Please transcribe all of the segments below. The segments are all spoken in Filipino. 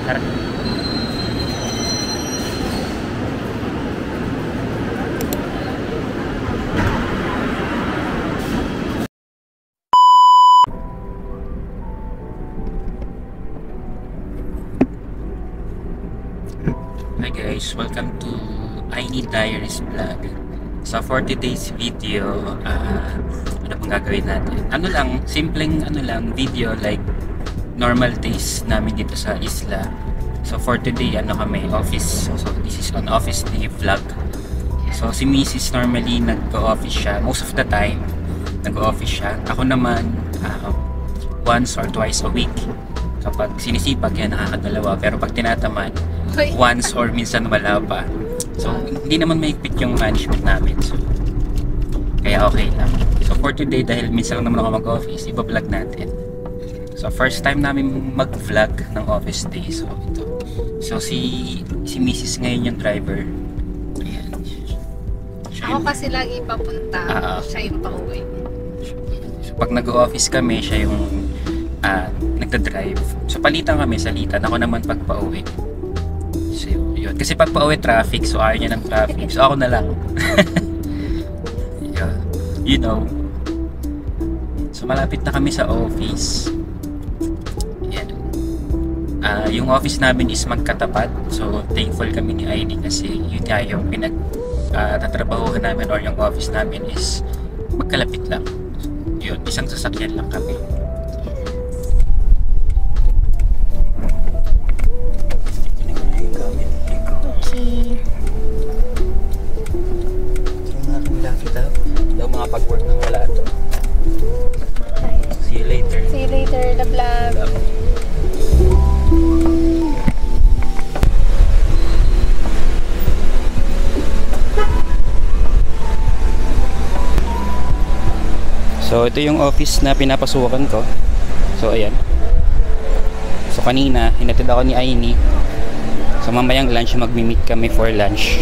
Tara. Hi guys, welcome to Aini Diaries Vlog. Sa 40 days video, ano pong gagawin natin? Ano lang, simpleng video like normal days namin dito sa isla. So for today, kami, office. So this is an office day vlog. So si Mrs. normally nag-office siya, most of the time nag-office siya. Ako naman, once or twice a week. Kapag sinisipag yan, nakakadalawa. Pero pag tinatamad, once or minsan wala pa. So hindi naman maigpit yung management namin. So kaya okay lang. So for today, dahil minsan lang naman ako mag-office, iba-vlog natin. So first time namin mag-vlog ng office day. So ito. So si Mrs. ngayon yung driver. Ayan. Ako kasi lagi papunta, siya yung pauwi. So pag nag-office kami, siya yung nagda-drive. So palitan kami, salitan. Ako naman pag pauwi. So yun. Kasi pag pauwi traffic, so ayaw niya ng traffic. So ako na lang. Yun. You know. So malapit na kami sa office. Yan. Yung office namin is magkatapat. So thankful kami ni Aini kasi yun nga yung tatrabahuhan namin or yung office namin is magkalapit lang. Yun, isang sasakyan lang kami. Pag-work ng wala ito. See you later. See you later, the vlog. So ito yung office na pinapasukan ko. So ayan. So kanina, hinatid ako ni Aini. So mamayang lunch, magmi-meet kami for lunch.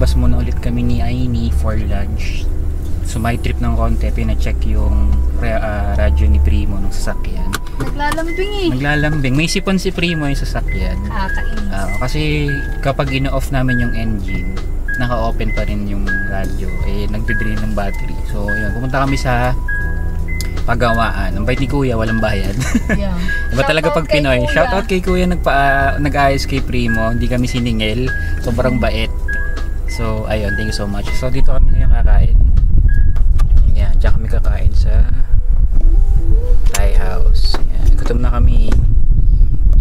Lumabas muna ulit kami ni Aini for lunch. So may trip ng konti, pina-check yung radyo ni Primo ng sasakyan. Naglalambing eh. Naglalambing. May sipon si Primo yung sasakyan. Kakainis. Kasi kapag ino-off namin yung engine, naka-open pa rin yung radyo. Nagdi-drain ng battery. So yun, pumunta kami sa pagawaan. Ang bait ni Kuya, walang bayad. Yeah. Iba talaga pag Pinoy. Shoutout kay Kuya, nag-ayos kay Primo. Hindi kami siningil. Sobrang bait. So, ayun, thank you so much. So, dito kami ngayon kakain. Yan, dyan kami kakain sa Thai house. Yan, gutom na kami.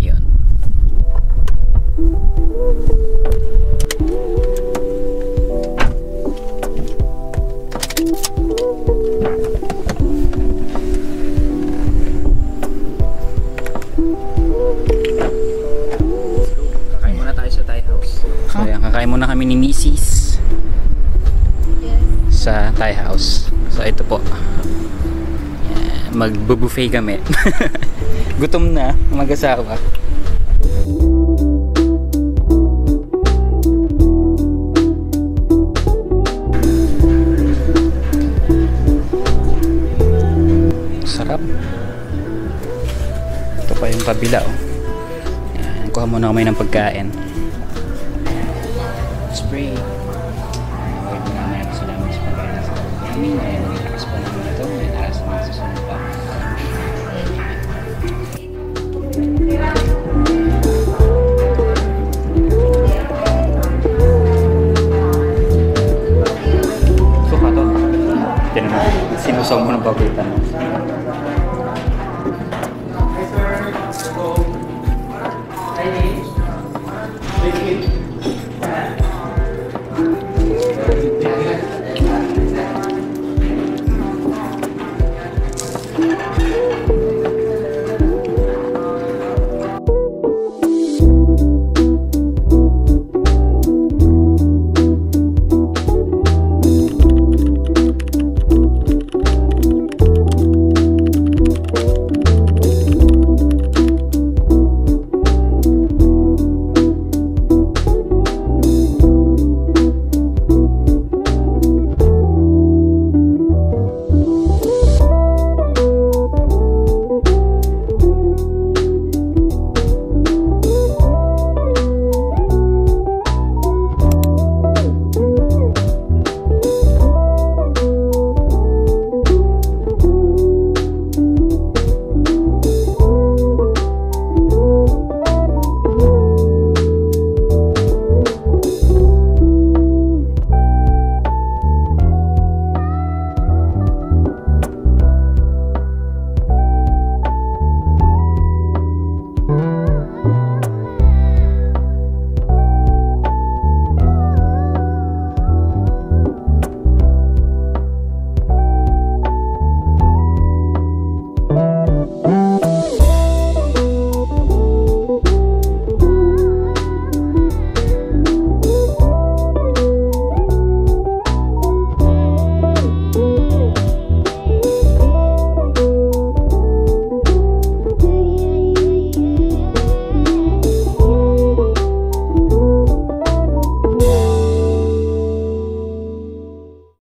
Yun. Kakain muna tayo sa Thai house. So, yan, kakain muna kami ni Mrs. sa Thai house. So ito po, magbo-buffet kami. Gutom na mag-asawa. Sarap. Ito pa yung kabila, oh. Yan, kuha muna kami ng pagkain. Spray. Salamat sa pagkain. Malakas pa naman ito. gusto mo nang papitan? Hi,